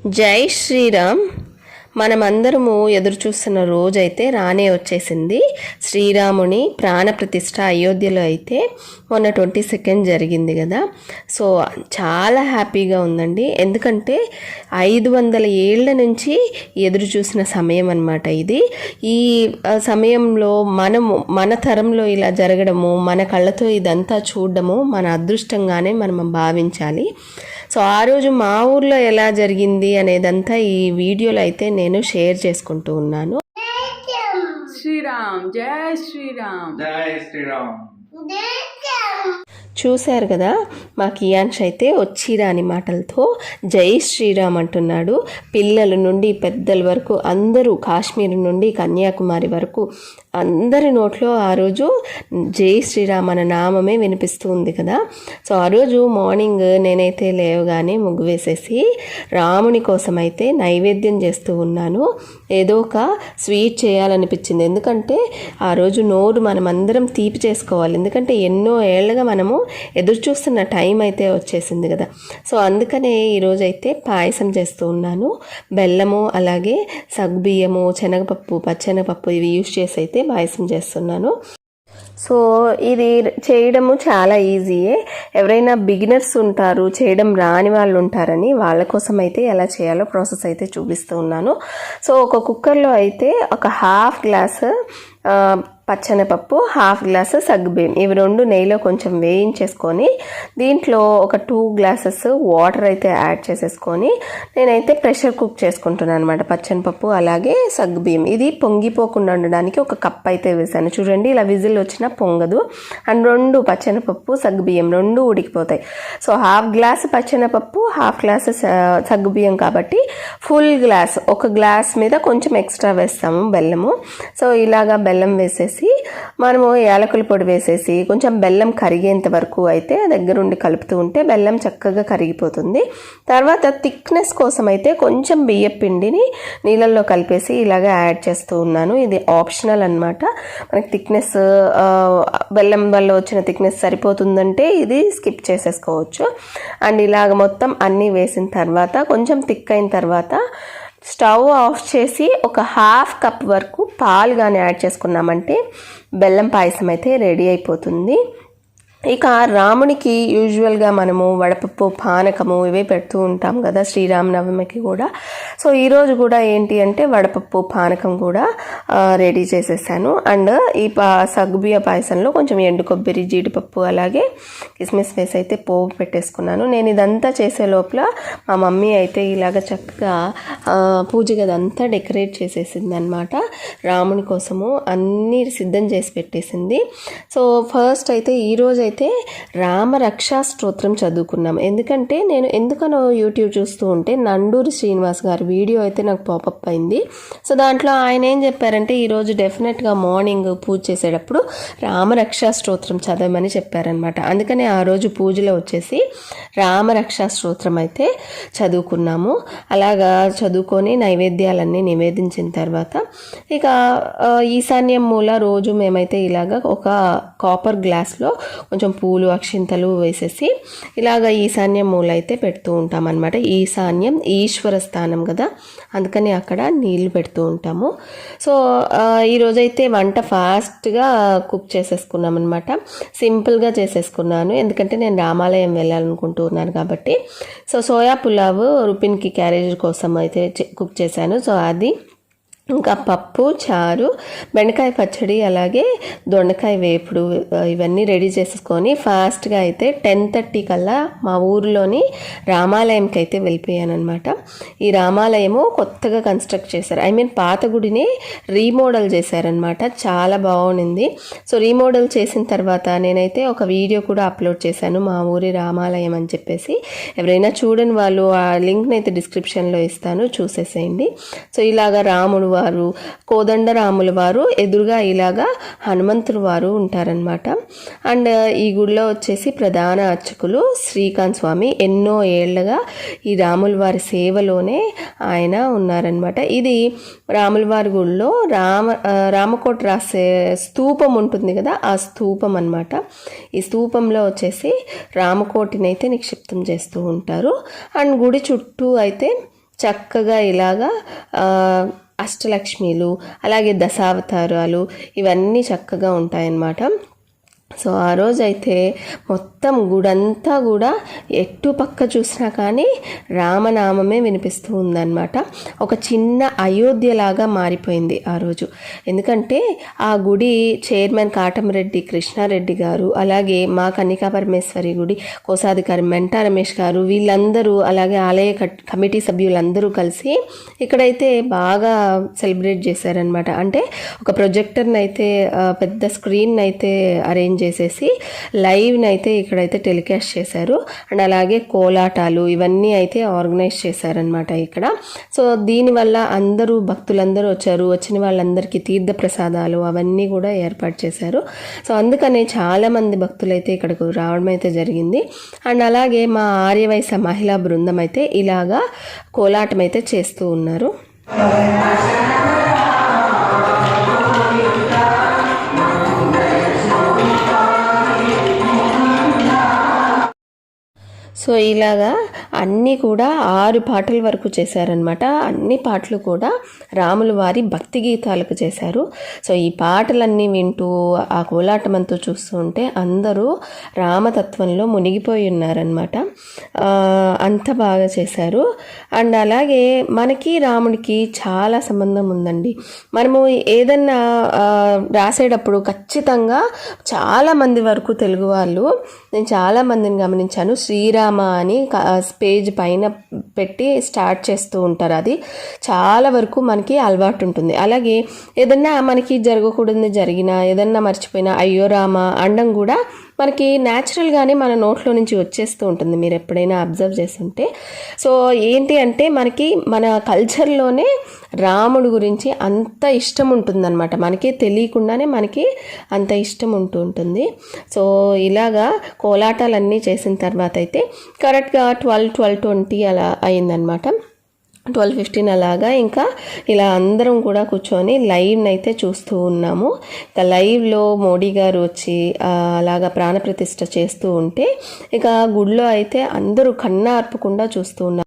జై శ్రీరామ్. మనమందరము ఎదురు చూస్తున్న రోజైతే రానే వచ్చేసింది. శ్రీరాముని ప్రాణప్రతిష్ఠ అయోధ్యలో అయితే మొన్న 22 జరిగింది కదా. సో చాలా హ్యాపీగా ఉందండి. ఎందుకంటే 500 ఏళ్ల నుంచి ఎదురు చూసిన సమయం అన్నమాట ఇది. ఈ సమయంలో మన తరంలో ఇలా జరగడము, మన కళ్ళతో ఇదంతా చూడడము మన అదృష్టంగానే మనం భావించాలి. సో ఆ రోజు మా ఊర్లో ఎలా జరిగింది అనేదంతా ఈ వీడియోలో అయితే నేను షేర్ చేసుకుంటూ ఉన్నాను. శ్రీరామ్, జై శ్రీరామ్, జై శ్రీరామ్. చూశారు కదా, మా కియాన్ష్ అయితే వచ్చి రాని మాటలతో జై శ్రీరామ్ అంటున్నాడు. పిల్లల నుండి పెద్దల వరకు అందరూ, కాశ్మీర్ నుండి కన్యాకుమారి వరకు అందరి నోట్లో ఆ రోజు జై శ్రీరామ్ అన్న నామమే వినిపిస్తూ ఉంది కదా. సో ఆ రోజు మార్నింగ్ నేనైతే లేవగానే ముగ్గు వేసేసి రాముని కోసం అయితే నైవేద్యం చేస్తూ ఉన్నాను. ఏదో ఒక స్వీట్ చేయాలనిపించింది. ఎందుకంటే ఆ రోజు నోరు మనమందరం తీపి చేసుకోవాలి. ఎందుకంటే ఎన్నో ఏళ్ళగా మనము ఎదురు చూస్తున్న టైం అయితే వచ్చేసింది కదా. సో అందుకనే ఈరోజు అయితే పాయసం చేస్తూ ఉన్నాను. బెల్లము, అలాగే సగ్గుబియ్యము, శనగపప్పు, పచ్చెనగపప్పు ఇవి యూజ్ చేసి అయితే పాయసం చేస్తున్నాను. సో ఇది చేయడము చాలా ఈజీయే. ఎవరైనా బిగినర్స్ ఉంటారు, చేయడం రాని వాళ్ళు ఉంటారని వాళ్ళ కోసం అయితే ఎలా చేయాలో ప్రాసెస్ అయితే చూపిస్తూ ఉన్నాను. సో ఒక కుక్కర్లో అయితే ఒక హాఫ్ గ్లాస్ పచ్చెనపప్పు, హాఫ్ గ్లాసు సగ్గుబియ్యం, ఇవి రెండు నెయ్యిలో కొంచెం వేయించేసుకొని దీంట్లో ఒక 2 గ్లాసెస్ వాటర్ అయితే యాడ్ చేసేసుకొని నేనైతే ప్రెషర్ కుక్ చేసుకుంటున్నాను అనమాట. పచ్చెనపప్పు అలాగే సగ్గుబియ్యం ఇది పొంగిపోకుండా ఉండడానికి ఒక కప్ అయితే వేసాను. చూడండి, ఇలా విజిల్ వచ్చినా పొంగదు. అండ్ 2 పచ్చెనపప్పు, సగ్గుబియ్యం 2 ఉడికిపోతాయి. సో హాఫ్ గ్లాస్ పచ్చెనపప్పు, హాఫ్ గ్లాస్ సగ్గుబియ్యం కాబట్టి ఫుల్ గ్లాస్, ఒక గ్లాస్ మీద కొంచెం ఎక్స్ట్రా వేస్తాము బెల్లము. సో ఇలాగా బెల్లం వేసేసి మనము యాలకుల పొడి వేసేసి కొంచెం బెల్లం కరిగేంత వరకు అయితే దగ్గరుండి కలుపుతూ ఉంటే బెల్లం చక్కగా కరిగిపోతుంది. తర్వాత థిక్నెస్ కోసం అయితే కొంచెం బియ్యం పిండిని నీళ్ళల్లో కలిపేసి ఇలాగ యాడ్ చేస్తూ ఉన్నాను. ఇది ఆప్షనల్ అన్నమాట. మనకి థిక్నెస్ బెల్లం వల్ల వచ్చిన థిక్నెస్ సరిపోతుందంటే ఇది స్కిప్ చేసేసుకోవచ్చు. అండ్ ఇలాగ మొత్తం అన్నీ వేసిన తర్వాత కొంచెం థిక్ అయిన తర్వాత స్టవ్ ఆఫ్ చేసి ఒక హాఫ్ కప్ వరకు పాలు కానీ యాడ్ చేసుకున్నామంటే బెల్లం పాయసం అయితే రెడీ అయిపోతుంది. ఇక రామునికి యూజువల్గా మనము వడపప్పు, పానకము ఇవే పెడుతూ ఉంటాం కదా శ్రీరామనవమికి కూడా. సో ఈరోజు కూడా ఏంటి అంటే వడపప్పు, పానకం కూడా రెడీ చేసేసాను. అండ్ ఈ సగ్గుబియ్య పాయసంలో కొంచెం ఎండు కొబ్బరి, జీడిపప్పు అలాగే కిస్మిస్ వేసి అయితే పోపు పెట్టేసుకున్నాను. నేను ఇదంతా చేసే లోపల మా మమ్మీ అయితే ఇలాగ చక్కగా పూజ గదంతా డెకరేట్ చేసేసింది అనమాట. రాముని కోసము అన్నీ సిద్ధం చేసి పెట్టేసింది. సో ఫస్ట్ అయితే ఈరోజు అయితే రామరక్షా స్తోత్రం చదువుకున్నాం. ఎందుకంటే నేను ఎందుకనో యూట్యూబ్ చూస్తూ ఉంటే నండూరి శ్రీనివాస్ గారి వీడియో అయితే నాకు పాపప్ అయింది. సో దాంట్లో ఆయన ఏం చెప్పారంటే ఈరోజు డెఫినెట్గా మార్నింగ్ పూజ చేసేటప్పుడు రామరక్షా స్తోత్రం చదవమని చెప్పారనమాట. అందుకని ఆ రోజు పూజలో వచ్చేసి రామరక్షా స్తోత్రం అయితే చదువుకున్నాము. అలాగా చదువుకొని నైవేద్యాలన్నీ నివేదించిన తర్వాత ఇక ఈశాన్యం మూల రోజు మేమైతే ఇలాగ ఒక కాపర్ గ్లాస్లో కొంచెం పూలు, అక్షింతలు వేసేసి ఇలాగ ఈశాన్యం మూల అయితే పెడుతూ ఉంటాం అనమాట. ఈశాన్యం ఈశ్వర స్థానం కదా, అందుకని అక్కడ నీళ్లు పెడుతూ ఉంటాము. సో ఈరోజైతే వంట ఫాస్ట్గా కుక్ చేసేసుకున్నాం అనమాట. సింపుల్గా చేసేసుకున్నాను, ఎందుకంటే నేను రామాలయం వెళ్ళాలనుకుంటున్నాను కాబట్టి. సో సోయా పులావ్ రుపిన్కి క్యారేజ్ కోసం అయితే కుక్ చేశాను. సో అది, ఇంకా పప్పు, చారు, బెండకాయ పచ్చడి, అలాగే దొండకాయ వేపుడు ఇవన్నీ రెడీ చేసుకొని ఫాస్ట్గా అయితే 10:30 కల్లా మా ఊరిలోని రామాలయంకి అయితే వెళ్ళిపోయాను అనమాట. ఈ రామాలయము కొత్తగా కన్స్ట్రక్ట్ చేశారు. పాత గుడిని రీమోడల్ చేశారనమాట. చాలా బాగుంది. సో రీమోడల్ చేసిన తర్వాత నేనైతే ఒక వీడియో కూడా అప్లోడ్ చేశాను, మా ఊరి రామాలయం అని చెప్పేసి. ఎవరైనా చూడని వాళ్ళు ఆ లింక్ని అయితే డిస్క్రిప్షన్లో ఇస్తాను, చూసేసేయండి. సో ఇలాగా రాముడు వారు, కోదండరాముల వారు ఎదురుగా ఇలాగా హనుమంతుడు వారు ఉంటారనమాట. అండ్ ఈ గుడిలో వచ్చేసి ప్రధాన అర్చకులు శ్రీకాంత్ స్వామి. ఎన్నో ఏళ్ళగా ఈ రాముల వారి సేవలోనే ఆయన ఉన్నారనమాట. ఇది రాముల వారి గుడిలో రామకోట రాసే స్తూపం ఉంటుంది కదా, ఆ స్తూపం అనమాట. ఈ స్తూపంలో వచ్చేసి రామకోటిని అయితే నిక్షిప్తం చేస్తూ ఉంటారు. అండ్ గుడి చుట్టూ అయితే చక్కగా ఇలాగా అష్టలక్ష్మిలు అలాగే దశావతారాలు ఇవన్నీ చక్కగా ఉంటాయన్నమాట. సో ఆ రోజైతే మొత్తం గుడంతా కూడా ఎటు పక్క చూసినా కానీ రామనామమే వినిపిస్తూ ఉందన్నమాట. ఒక చిన్న అయోధ్యలాగా మారిపోయింది ఆ రోజు. ఎందుకంటే ఆ గుడి చైర్మన్ కాటమరెడ్డి కృష్ణారెడ్డి గారు, అలాగే మా కన్నికా పరమేశ్వరి గుడి కోశాధికారి మెంటా రమేష్ గారు, వీళ్ళందరూ అలాగే ఆలయ కమిటీ సభ్యులందరూ కలిసి ఇక్కడైతే బాగా సెలబ్రేట్ చేశారనమాట. అంటే ఒక ప్రొజెక్టర్ని అయితే పెద్ద స్క్రీన్ అయితే అరేంజ్ చేసేసి లైవ్ని అయితే ఇక్కడైతే టెలికాస్ట్ చేశారు. అండ్ అలాగే కోలాటాలు ఇవన్నీ అయితే ఆర్గనైజ్ చేశారనమాట ఇక్కడ. సో దీనివల్ల అందరూ భక్తులందరూ వచ్చారు. వచ్చిన వాళ్ళందరికీ తీర్థ ప్రసాదాలు అవన్నీ కూడా ఏర్పాటు చేశారు. సో అందుకనే చాలామంది భక్తులు అయితే ఇక్కడకు రావడం అయితే జరిగింది. అండ్ అలాగే మా ఆర్యవైశ్య మహిళా బృందం అయితే ఇలాగా కోలాటం అయితే చేస్తూ ఉన్నారు. సో ఇలాగా అన్నీ కూడా 6 పాటల వరకు చేశారనమాట. అన్ని పాటలు కూడా రాముల వారి భక్తి గీతాలకు చేశారు. సో ఈ పాటలన్నీ వింటూ ఆ కోలాటం అంతా చూస్తూ ఉంటే అందరూ రామతత్వంలో మునిగిపోయి ఉన్నారనమాట. అంత బాగా చేశారు. అండ్ అలాగే మనకి రాముడికి చాలా సంబంధం ఉందండి. మనము ఏదన్నా రాసేటప్పుడు ఖచ్చితంగా చాలామంది వరకు తెలుగు వాళ్ళు, నేను చాలామందిని గమనించాను, శ్రీరామ అని పేజ్ పైన పెట్టి స్టార్ట్ చేస్తూ ఉంటారు. అది చాలా వరకు మనకి అలవాటు ఉంటుంది. అలాగే ఏదన్నా మనకి జరగకూడదు జరిగినా, ఏదన్నా మర్చిపోయినా అయ్యో రామ అండం కూడా మనకి న్యాచురల్గానే మన నోట్లో నుంచి వచ్చేస్తూ ఉంటుంది. మీరు ఎప్పుడైనా అబ్జర్వ్ చేస్తుంటే. సో ఏంటి అంటే మనకి మన కల్చర్లోనే రాముడు గురించి అంత ఇష్టం ఉంటుందన్నమాట. మనకి తెలియకుండానే మనకి అంత ఇష్టం ఉంటుంది. సో ఇలాగా కోలాటాలన్నీ చేసిన తర్వాత అయితే కరెక్ట్గా 12:20 అలా అయిందనమాట. 12:15 అలాగా ఇంకా ఇలా అందరం కూడా కూర్చొని లైవ్ని అయితే చూస్తూ ఉన్నాము. ఇక లైవ్లో మోడీ గారు వచ్చి అలాగా ప్రాణప్రతిష్ఠ చేస్తూ ఉంటే ఇక గుడిలో అయితే అందరూ కన్నార్పకుండా చూస్తూ ఉన్నారు.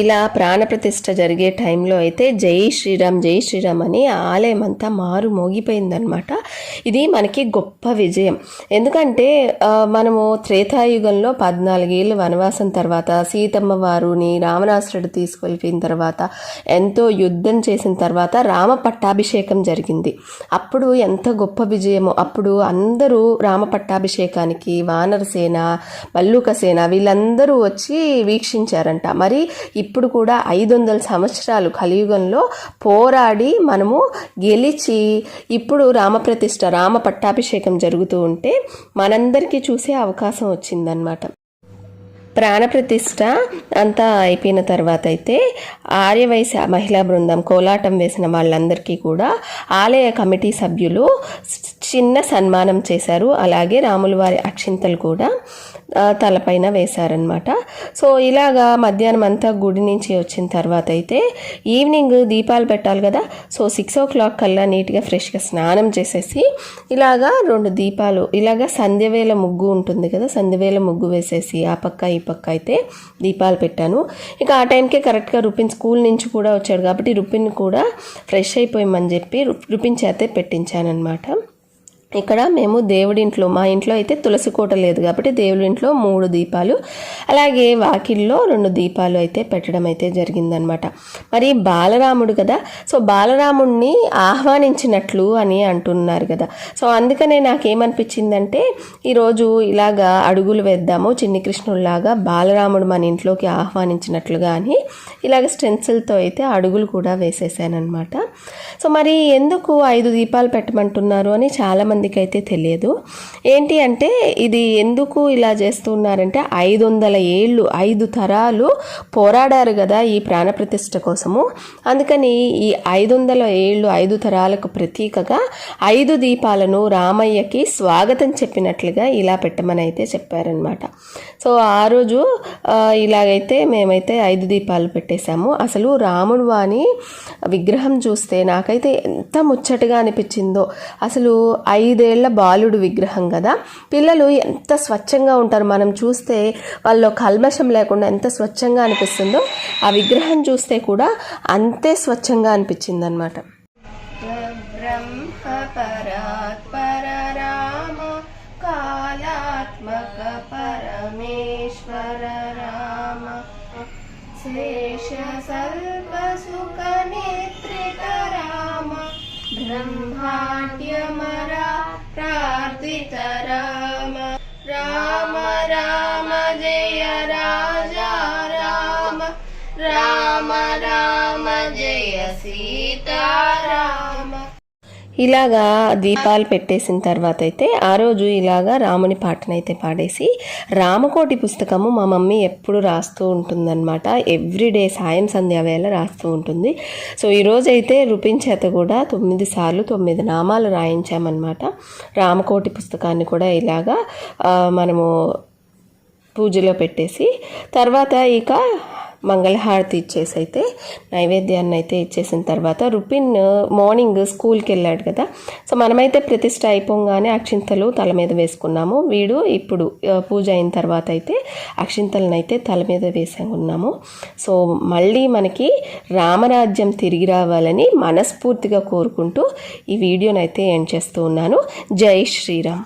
ఇలా ప్రాణప్రతిష్ఠ జరిగే టైంలో అయితే జై శ్రీరామ్ జై శ్రీరామ్ అని ఆలయం అంతా మారు మోగిపోయిందనమాట. ఇది మనకి గొప్ప విజయం. ఎందుకంటే మనము త్రేతాయుగంలో 14 ఏళ్ళు వనవాసం తర్వాత సీతమ్మ వారుని రావణాసురుడు తీసుకెళ్ళిపోయిన తర్వాత ఎంతో యుద్ధం చేసిన తర్వాత రామ పట్టాభిషేకం జరిగింది. అప్పుడు ఎంత గొప్ప విజయమో. అప్పుడు అందరూ రామ పట్టాభిషేకానికి వానరసేన, భల్లూక సేన వీళ్ళందరూ వచ్చి వీక్షించారంట. మరి ఇప్పుడు కూడా 500 సంవత్సరాలు కలియుగంలో పోరాడి మనము గెలిచి ఇప్పుడు రామ పట్టాభిషేకం జరుగుతూ ఉంటే మనందరికీ చూసే అవకాశం వచ్చిందనమాట. ప్రాణప్రతిష్ఠ అంతా అయిపోయిన తర్వాత అయితే ఆర్యవైశ్య మహిళా బృందం కోలాటం వేసిన వాళ్ళందరికీ కూడా ఆలయ కమిటీ సభ్యులు చిన్న సన్మానం చేశారు. అలాగే రాముల వారి అక్షింతలు కూడా తలపైన వేశారనమాట. సో ఇలాగా మధ్యాహ్నం అంతా గుడి నుంచి వచ్చిన తర్వాత అయితే ఈవినింగ్ దీపాలు పెట్టాలి కదా. సో 6 o'clock కల్లా నీట్గా ఫ్రెష్గా స్నానం చేసేసి ఇలాగా 2 దీపాలు ఇలాగా సంధ్యవేళ ముగ్గు ఉంటుంది కదా, సంధ్యవేళ ముగ్గు వేసేసి ఆ పక్క ఈ పక్క అయితే దీపాలు పెట్టాను. ఇక ఆ టైంకే కరెక్ట్గా రుపిన్ స్కూల్ నుంచి కూడా వచ్చాడు కాబట్టి రుపిన్ కూడా ఫ్రెష్ అయిపోయామని చెప్పి రుపిన్ చేతే పెట్టించానమాట. ఇక్కడ మేము దేవుడింట్లో, మా ఇంట్లో అయితే తులసి కోట లేదు కాబట్టి దేవుడింట్లో 3 దీపాలు, అలాగే వాకిల్లో 2 దీపాలు అయితే పెట్టడం అయితే జరిగిందనమాట. మరి బాలరాముడు కదా, సో బాలరాముడిని ఆహ్వానించినట్లు అని అంటున్నారు కదా. సో అందుకనే నాకేమనిపించిందంటే ఈరోజు ఇలాగా అడుగులు వేద్దాము చిన్ని కృష్ణుడిలాగా బాలరాముడు మన ఇంట్లోకి ఆహ్వానించినట్లుగా అని ఇలాగ స్టెన్సిల్తో అయితే అడుగులు కూడా వేసేసానమాట. సో మరి ఎందుకు 5 దీపాలు పెట్టమంటున్నారు అని చాలామంది చాలామందికి అయితే తెలియదు. ఏంటి అంటే ఇది ఎందుకు ఇలా చేస్తున్నారంటే 500 ఏళ్ళు 5 తరాలు పోరాడారు కదా ఈ ప్రాణప్రతిష్ఠ కోసము. అందుకని ఈ 500 ఏళ్ళు 5 తరాలకు ప్రతీకగా 5 దీపాలను రామయ్యకి స్వాగతం చెప్పినట్లుగా ఇలా పెట్టమని అయితే చెప్పారనమాట. సో ఆ రోజు ఇలాగైతే మేమైతే 5 దీపాలు పెట్టేశాము. అసలు రాముడు వాని విగ్రహం చూస్తే నాకైతే ఎంత ముచ్చటగా అనిపించిందో. అసలు 5 ఏళ్ల బాలుడు విగ్రహం కదా, పిల్లలు ఎంత స్వచ్ఛంగా ఉంటారు, మనం చూస్తే వాళ్ళు కల్మషం లేకుండా ఎంత స్వచ్ఛంగా అనిపిస్తుందో ఆ విగ్రహం చూస్తే కూడా అంతే స్వచ్ఛంగా అనిపించింది అనమాట. కాలాత్మక పరమేశ్వర రామ శేష సల్ప సుఖ నేత్రిత రామ బ్రహ్మాట్యమరా ప్రార్థిత రామ రామ రామ జయ రాజా రామ రామ రామ జయ సీతారామ. ఇలాగా దీపాలు పెట్టేసిన తర్వాత అయితే ఆ రోజు ఇలాగా రాముని పాటనైతే పాడేసి రామకోటి పుస్తకము మా మమ్మీ ఎప్పుడు రాస్తూ ఉంటుందన్నమాట. ఎవ్రీడే సాయం సంధ్యా వేళ రాస్తూ ఉంటుంది. సో ఈరోజు అయితే రుపిన్ చేత కూడా 9 సార్లు 9 నామాలు రాయించామన్నమాట. రామకోటి పుస్తకాన్ని కూడా ఇలాగా మనము పూజలో పెట్టేసి తర్వాత ఇక మంగళహారతి ఇచ్చేసి అయితే నైవేద్యాన్ని అయితే ఇచ్చేసిన తర్వాత రుపిన్ మార్నింగ్ స్కూల్కి వెళ్ళాడు కదా. సో మనమైతే ప్రతిష్ట అయిపోగానే అక్షింతలు తల మీద వేసుకున్నాము. వీడు ఇప్పుడు పూజ అయిన తర్వాత అయితే అక్షింతలను అయితే తల మీద వేసుకున్నాము. సో మళ్ళీ మనకి రామరాజ్యం తిరిగి రావాలని మనస్ఫూర్తిగా కోరుకుంటూ ఈ వీడియోనైతే ఎండ్ చేస్తూ ఉన్నాను. జై శ్రీరామ్.